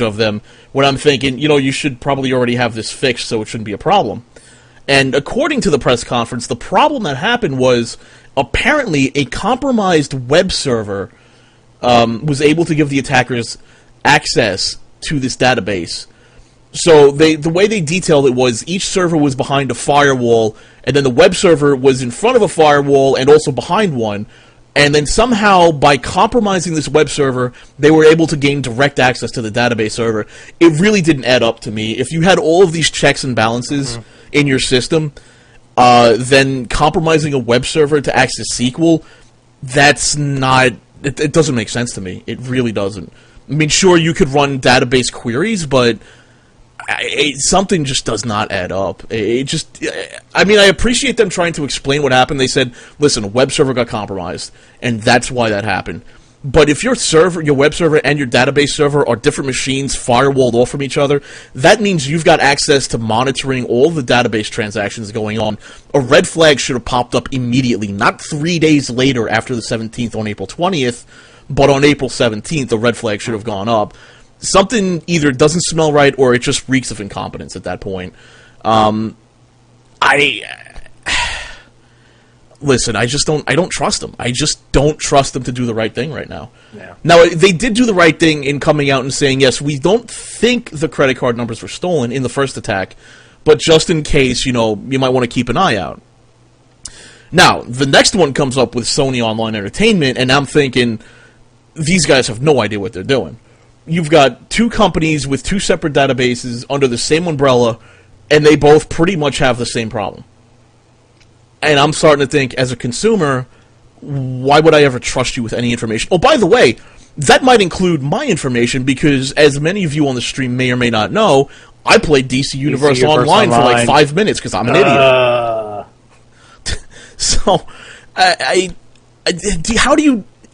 of them when I'm thinking, you should probably already have this fixed, so it shouldn't be a problem. And according to the press conference, the problem that happened was apparently a compromised web server was able to give the attackers access to this database. So the way they detailed it was each server was behind a firewall, and then the web server was in front of a firewall and also behind one. And then somehow, by compromising this web server, they were able to gain direct access to the database server. It really didn't add up to me. If you had all of these checks and balances in your system, then compromising a web server to access SQL, that's not... It doesn't make sense to me. It really doesn't. I mean, sure, you could run database queries, but something just does not add up. I appreciate them trying to explain what happened. They said, listen, a web server got compromised, and that's why that happened. But if your web server and your database server are different machines firewalled off from each other, that means you've got access to monitoring all the database transactions going on. A red flag should have popped up immediately, not 3 days later after the 17th on April 20th, but on April 17th, the red flag should have gone up. Something either doesn't smell right or it just reeks of incompetence at that point. Listen, I don't trust them. I just don't trust them to do the right thing right now. Yeah. Now, they did do the right thing in coming out and saying, yes, we don't think the credit card numbers were stolen in the first attack, but just in case, you might want to keep an eye out. Now, the next one comes up with Sony Online Entertainment, and I'm thinking, these guys have no idea what they're doing. You've got two companies with two separate databases under the same umbrella, and they both pretty much have the same problem. And I'm starting to think, as a consumer, why would I ever trust you with any information? Oh, by the way, that might include my information, because as many of you on the stream may or may not know, I played DC Universe Online for like 5 minutes because I'm an idiot. So,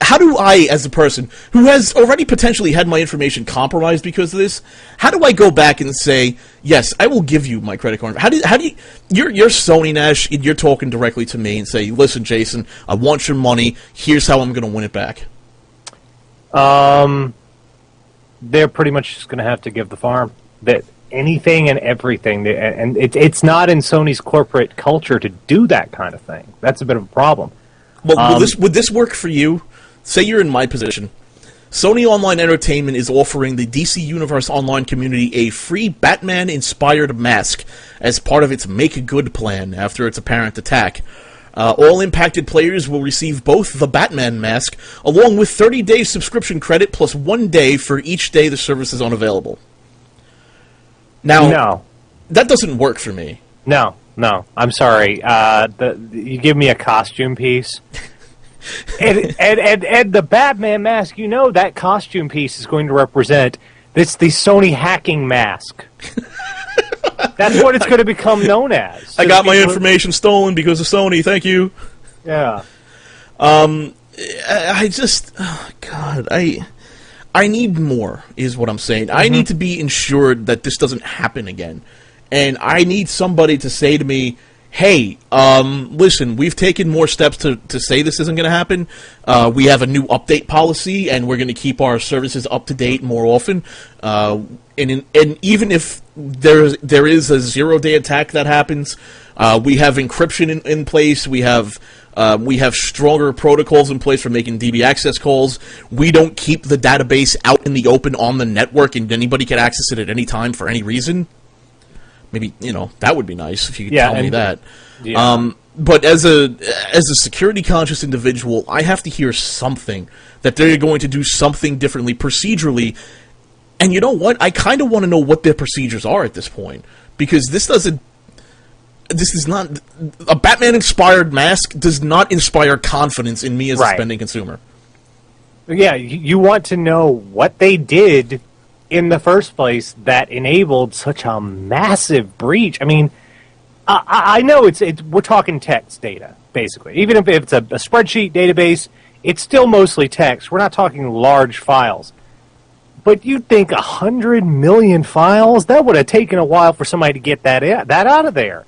how do I, as a person who has already potentially had my information compromised because of this, how do I go back and say, yes, I will give you my credit card? How do you, you're Sony Nash, you're talking directly to me and say, listen, Jason, I want your money, here's how I'm going to win it back. They're pretty much just going to have to give the farm. That anything and everything, and it's not in Sony's corporate culture to do that kind of thing. That's a bit of a problem. Well, would this work for you? Say you're in my position. Sony Online Entertainment is offering the DC Universe Online community a free Batman-inspired mask as part of its Make Good plan after its apparent attack. All impacted players will receive both the Batman mask, along with 30 days subscription credit plus 1 day for each day the service is unavailable. Now, no. That doesn't work for me. No, I'm sorry. You give me a costume piece... and the Batman mask, that costume piece is going to represent the Sony hacking mask. That's what it's going to become known as. I got my information stolen because of Sony. Thank you. Yeah. I need more, is what I'm saying. Mm-hmm. I need to be ensured that this doesn't happen again. And I need somebody to say to me, hey, listen, we've taken more steps to say this isn't going to happen. We have a new update policy, and we're going to keep our services up to date more often. And even if there is a 0-day attack that happens, we have encryption in place. We have stronger protocols in place for making DB access calls. We don't keep the database out in the open on the network, and anybody can access it at any time for any reason. Maybe, that would be nice if you could tell me that. Yeah. But as a security-conscious individual, I have to hear something, that they're going to do something differently procedurally. And you know what? I kind of want to know what their procedures are at this point. Because this is not... A Batman-inspired mask does not inspire confidence in me as a spending consumer. Yeah, you want to know what they did in the first place that enabled such a massive breach. I mean, I know we're talking text data, basically. Even if it's a spreadsheet database, it's still mostly text. We're not talking large files. But you'd think 100 million files? That would have taken a while for somebody to get that out of there.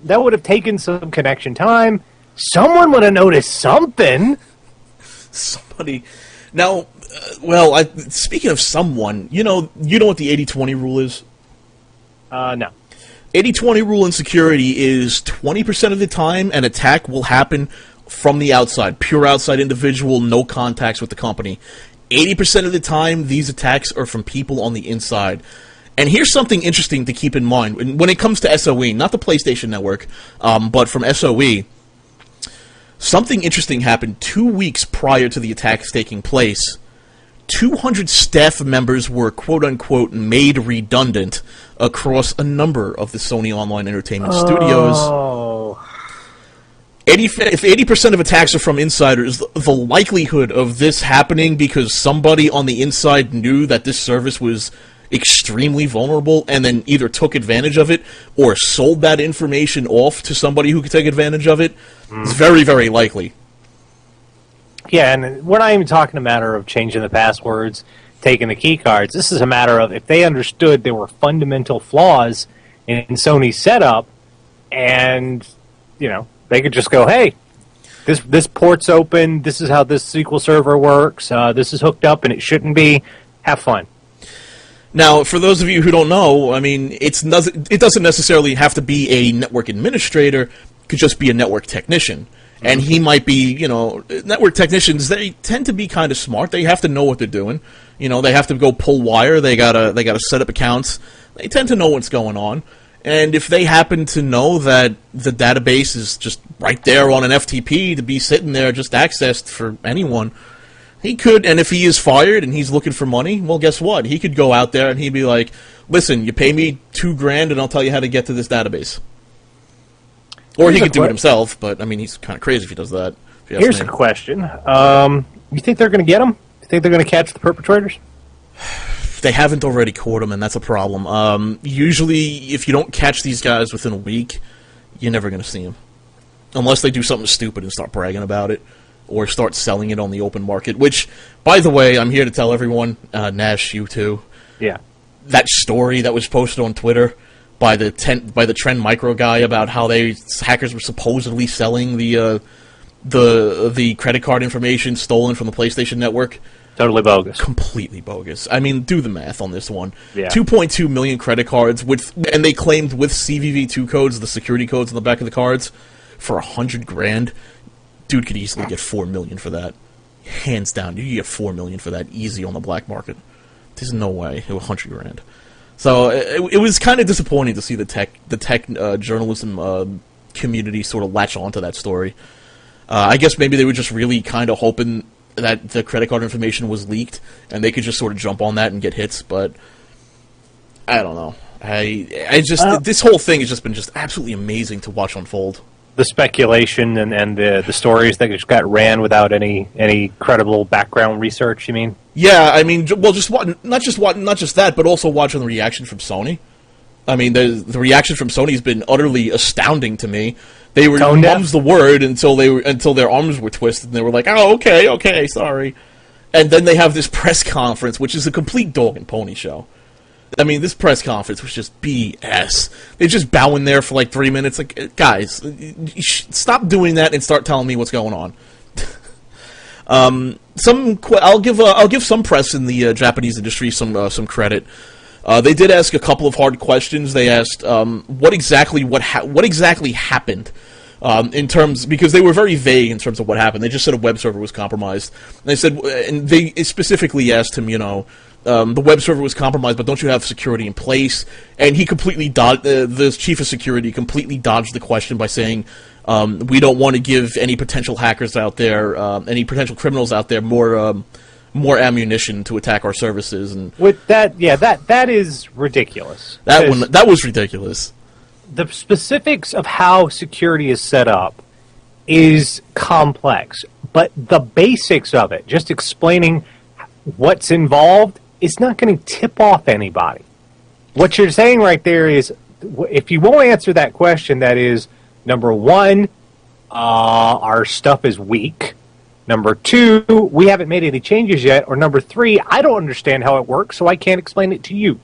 That would have taken some connection time. Someone would have noticed something. Somebody... Now, Well, speaking of someone, you know what the 80-20 rule is? No. 80-20 rule in security is 20% of the time an attack will happen from the outside, pure outside individual, no contacts with the company. 80% of the time, these attacks are from people on the inside. And here's something interesting to keep in mind. When it comes to SOE, not the PlayStation Network, but from SOE, something interesting happened 2 weeks prior to the attacks taking place. 200 staff members were quote-unquote made redundant across a number of the Sony Online Entertainment studios. If 80% of attacks are from insiders, the likelihood of this happening because somebody on the inside knew that this service was extremely vulnerable and then either took advantage of it or sold that information off to somebody who could take advantage of it is very, very likely. Yeah, and we're not even talking a matter of changing the passwords, taking the key cards. This is a matter of if they understood there were fundamental flaws in Sony's setup, and they could just go, "Hey, this port's open. This is how this SQL server works. This is hooked up, and it shouldn't be. Have fun." Now, for those of you who don't know, I mean, it doesn't necessarily have to be a network administrator. It could just be a network technician. And he might be, network technicians, they tend to be kind of smart. They have to know what they're doing. They have to go pull wire. They gotta set up accounts. They tend to know what's going on. And if they happen to know that the database is just right there on an FTP to be sitting there just accessed for anyone, he could, and if he is fired and he's looking for money, well, guess what? He could go out there and he'd be like, listen, you pay me $2,000 and I'll tell you how to get to this database. Or he could do it himself, but, I mean, he's kind of crazy if he does that. Here's a question. You think they're going to get him? You think they're going to catch the perpetrators? They haven't already caught him, and that's a problem. Usually, if you don't catch these guys within a week, you're never going to see them. Unless they do something stupid and start bragging about it, or start selling it on the open market, which, by the way, I'm here to tell everyone, Nash, you too. Yeah. That story that was posted on Twitter by the Trend Micro guy about how hackers were supposedly selling the credit card information stolen from the PlayStation Network. Totally bogus. Completely bogus. I mean, do the math on this one. Yeah. 2.2 million credit cards and they claimed with CVV2 codes, the security codes on the back of the cards, for $100,000. Dude could easily get $4 million for that. Hands down, you get $4 million for that easy on the black market. There's no way. $100,000. So it was kind of disappointing to see the tech journalism community sort of latch onto that story. I guess maybe they were just really kind of hoping that the credit card information was leaked and they could just sort of jump on that and get hits. But I don't know. This whole thing has just been absolutely amazing to watch unfold. The speculation and the stories that just got ran without any credible background research, you mean? Yeah, I mean, well, not just that, but also watching the reaction from Sony. I mean, the reaction from Sony has been utterly astounding to me. They were mum's the word until their arms were twisted, and they were like, "Oh, okay, sorry." And then they have this press conference, which is a complete dog and pony show. I mean, this press conference was just BS. They just bow in there for like 3 minutes. Like, guys, stop doing that and start telling me what's going on. I'll give some press in the Japanese industry some credit. They did ask a couple of hard questions. They asked what exactly happened in terms, because they were very vague in terms of what happened. They just said a web server was compromised. And they specifically asked him, the web server was compromised, but don't you have security in place? And he completely the chief of security completely dodged the question by saying, we don't want to give any potential hackers out there, any potential criminals out there more ammunition to attack our services. And with that, yeah, that is ridiculous. That was ridiculous. The specifics of how security is set up is complex, but the basics of it, just explaining what's involved, is not going to tip off anybody. What you're saying right there is, if you won't answer that question, that is, number one, our stuff is weak. Number two, we haven't made any changes yet. Or number three, I don't understand how it works, so I can't explain it to you.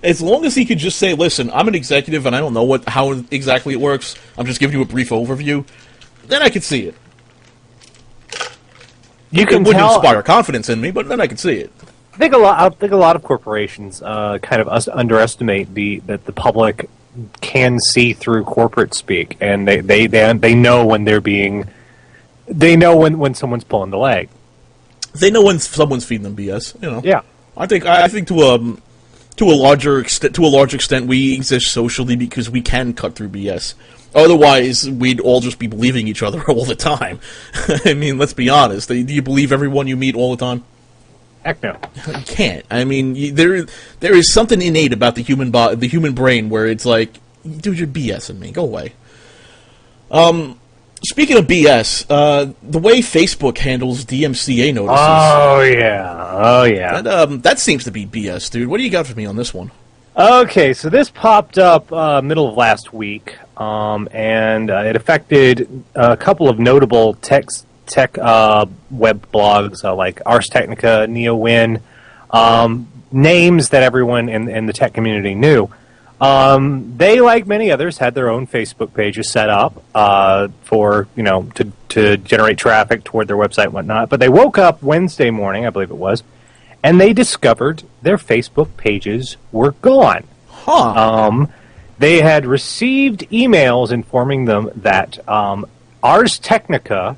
As long as he could just say, listen, I'm an executive and I don't know how exactly it works, I'm just giving you a brief overview, then I could see it. You It can wouldn't tell. inspire confidence in me, but then I could see it. I think a lot of corporations kind of underestimate that the public can see through corporate speak, and they know when when someone's pulling the leg. They know when someone's feeding them BS. Yeah. I think to a larger extent we exist socially because we can cut through BS. Otherwise, we'd all just be believing each other all the time. I mean, let's be honest. Do you believe everyone you meet all the time? Heck no. You can't. I mean, there is something innate about the human brain where it's like, dude, you're BSing me. Go away. Speaking of BS, the way Facebook handles DMCA notices. Oh yeah. That seems to be BS, dude. What do you got for me on this one? Okay, so this popped up middle of last week, and it affected a couple of notable tech web blogs like Ars Technica, NeoWin, names that everyone in the tech community knew. They, like many others, had their own Facebook pages set up for to generate traffic toward their website and whatnot. But they woke up Wednesday morning, I believe it was, and they discovered their Facebook pages were gone. Huh. They had received emails informing them that Ars Technica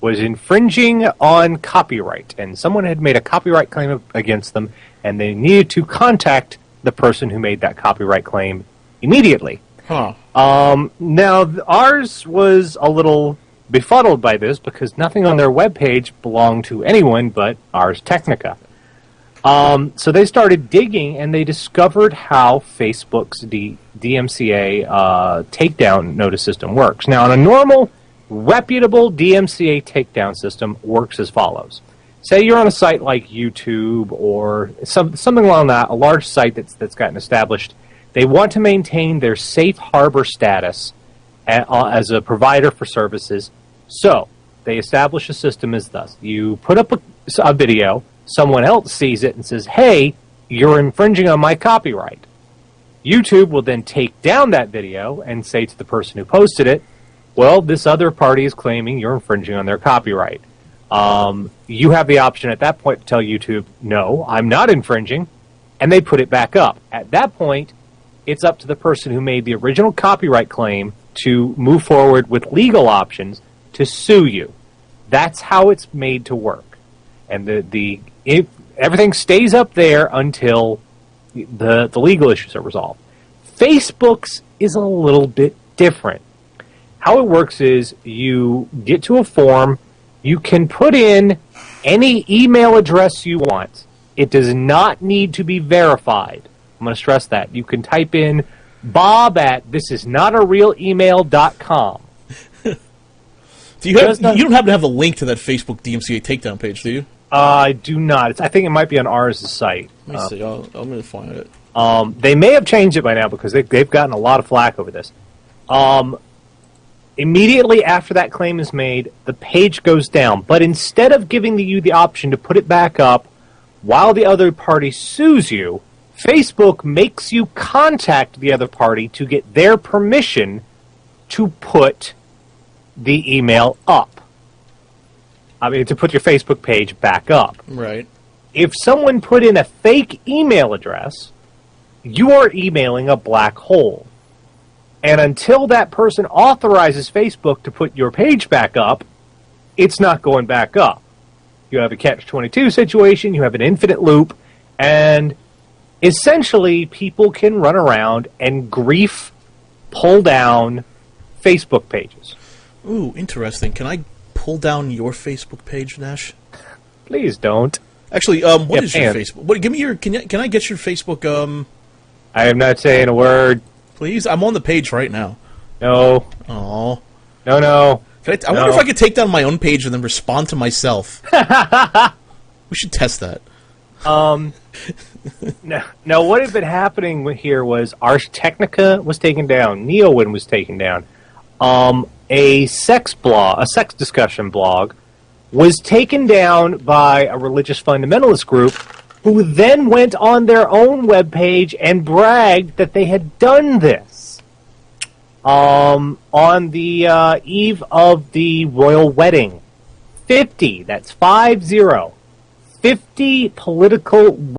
was infringing on copyright, and someone had made a copyright claim against them, and they needed to contact the person who made that copyright claim immediately. Huh. Now, ours was a little befuddled by this because nothing on their webpage belonged to anyone but Ars Technica. So they started digging, and they discovered how Facebook's DMCA takedown notice system works. Now, on a normal, reputable DMCA takedown system works as follows. Say you're on a site like YouTube or something along that, a large site that's gotten established. They want to maintain their safe harbor status as a provider for services. So they establish a system as thus. You put up a video, someone else sees it and says, hey, you're infringing on my copyright. YouTube will then take down that video and say to the person who posted it, well, this other party is claiming you're infringing on their copyright. You have the option at that point to tell YouTube, no, I'm not infringing, and they put it back up. At that point, it's up to the person who made the original copyright claim to move forward with legal options to sue you. That's how it's made to work. And everything stays up there until the legal issues are resolved. Facebook's is a little bit different. How it works is you get to a form. You can put in any email address you want. It does not need to be verified. I'm going to stress that. You can type in Bob at thisisnotarealemail.com. You don't happen to have the link to that Facebook DMCA takedown page, do you? I do not. I think it might be on ours site. Let me see. I'm going to find it. They may have changed it by now because they've gotten a lot of flack over this. Immediately after that claim is made, the page goes down. But instead of giving you the option to put it back up while the other party sues you, Facebook makes you contact the other party to get their permission to put the email up. I mean, to put your Facebook page back up. Right. If someone put in a fake email address, you are emailing a black hole. And until that person authorizes Facebook to put your page back up, it's not going back up. You have a catch-22 situation, you have an infinite loop, and essentially people can run around and pull down Facebook pages. Ooh, interesting. Can I pull down your Facebook page, Nash? Please don't. Actually, what is your Facebook? Give me your. Can I get your Facebook? I am not saying a word. Please, I'm on the page right now. No. Oh. No. I wonder if I could take down my own page and then respond to myself. We should test that. Now, what had been happening here was Ars Technica was taken down, NeoWin was taken down. A sex discussion blog, was taken down by a religious fundamentalist group who then went on their own webpage and bragged that they had done this on the eve of the royal wedding 50, that's 50, 50 political